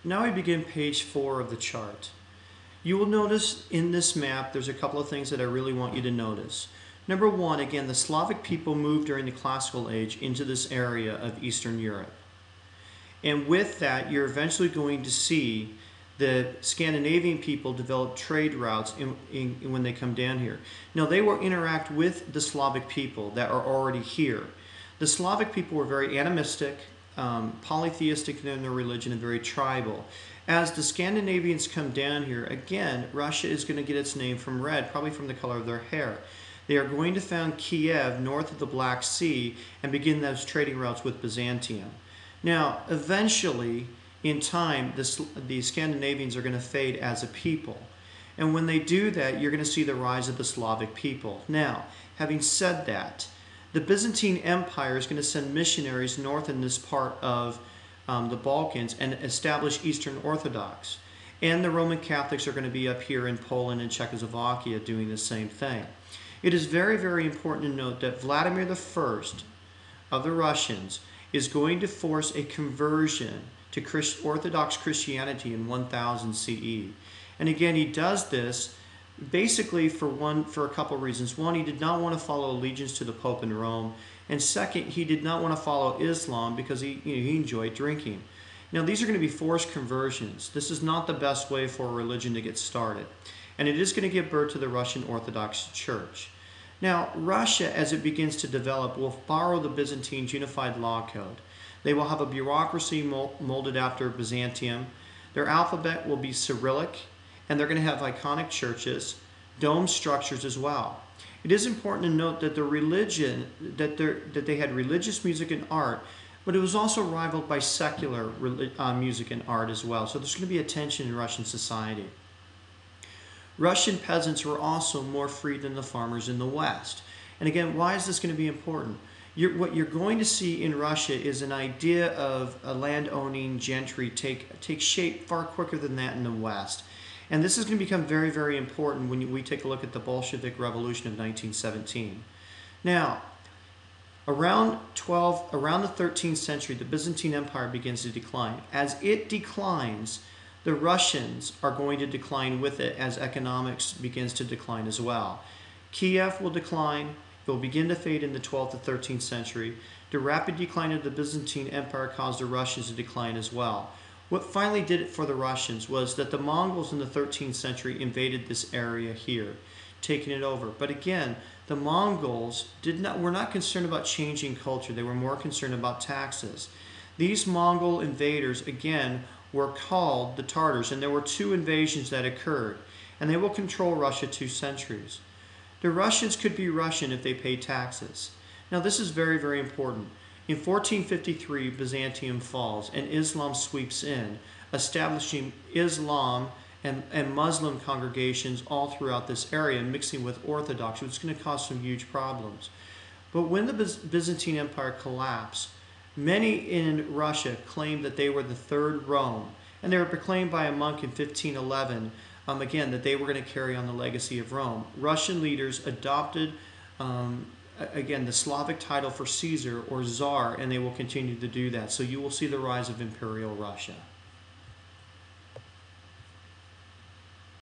Now we begin page 4 of the chart. You will notice in this map there's a couple of things that I really want you to notice. Number one, again, the Slavic people moved during the classical age into this area of Eastern Europe. And with that, you're eventually going to see the Scandinavian people develop trade routes when they come down here. Now, they will interact with the Slavic people that are already here. The Slavic people were very animistic, polytheistic in their religion, and very tribal. As the Scandinavians come down here, again, Russia is going to get its name from red, probably from the color of their hair. They are going to found Kiev north of the Black Sea and begin those trading routes with Byzantium. Now, eventually, in time, the Scandinavians are going to fade as a people. And when they do that, you're going to see the rise of the Slavic people. Now, having said that, the Byzantine Empire is going to send missionaries north in this part of the Balkans and establish Eastern Orthodox. And the Roman Catholics are going to be up here in Poland and Czechoslovakia doing the same thing. It is very, very important to note that Vladimir I of the Russians is going to force a conversion to Orthodox Christianity in 1000 CE. And again, he does this basically for a couple of reasons. One, he did not want to follow allegiance to the Pope in Rome. And second, he did not want to follow Islam because he enjoyed drinking. Now, these are going to be forced conversions. This is not the best way for a religion to get started. And it is going to give birth to the Russian Orthodox Church. Now, Russia, as it begins to develop, will borrow the Byzantine's unified law code. They will have a bureaucracy molded after Byzantium. Their alphabet will be Cyrillic, and they're going to have iconic churches, dome structures as well. It is important to note that that they had religious music and art, but it was also rivaled by secular music and art as well. So there's going to be a tension in Russian society. Russian peasants were also more free than the farmers in the West. And again, why is this going to be important? What you're going to see in Russia is an idea of a land-owning gentry take shape far quicker than that in the West. And this is going to become very, very important when we take a look at the Bolshevik Revolution of 1917. Now, around the 13th century, the Byzantine Empire begins to decline. As it declines, the Russians are going to decline with it as economics begins to decline as well. Kiev will decline. It will begin to fade in the 12th to 13th century. The rapid decline of the Byzantine Empire caused the Russians to decline as well. What finally did it for the Russians was that the Mongols in the 13th century invaded this area here, taking it over. But again, the Mongols were not concerned about changing culture. They were more concerned about taxes. These Mongol invaders, again, were called the Tartars, and there were 2 invasions that occurred, and they will control Russia 2 centuries. The Russians could be Russian if they paid taxes. Now, this is very, very important. In 1453, Byzantium falls, and Islam sweeps in, establishing Islam and Muslim congregations all throughout this area, mixing with Orthodox, which is going to cause some huge problems. But when the Byzantine Empire collapsed, many in Russia claimed that they were the third Rome, and they were proclaimed by a monk in 1511, again, that they were going to carry on the legacy of Rome. Russian leaders adopted, again, the Slavic title for Caesar or Tsar, and they will continue to do that. So you will see the rise of Imperial Russia.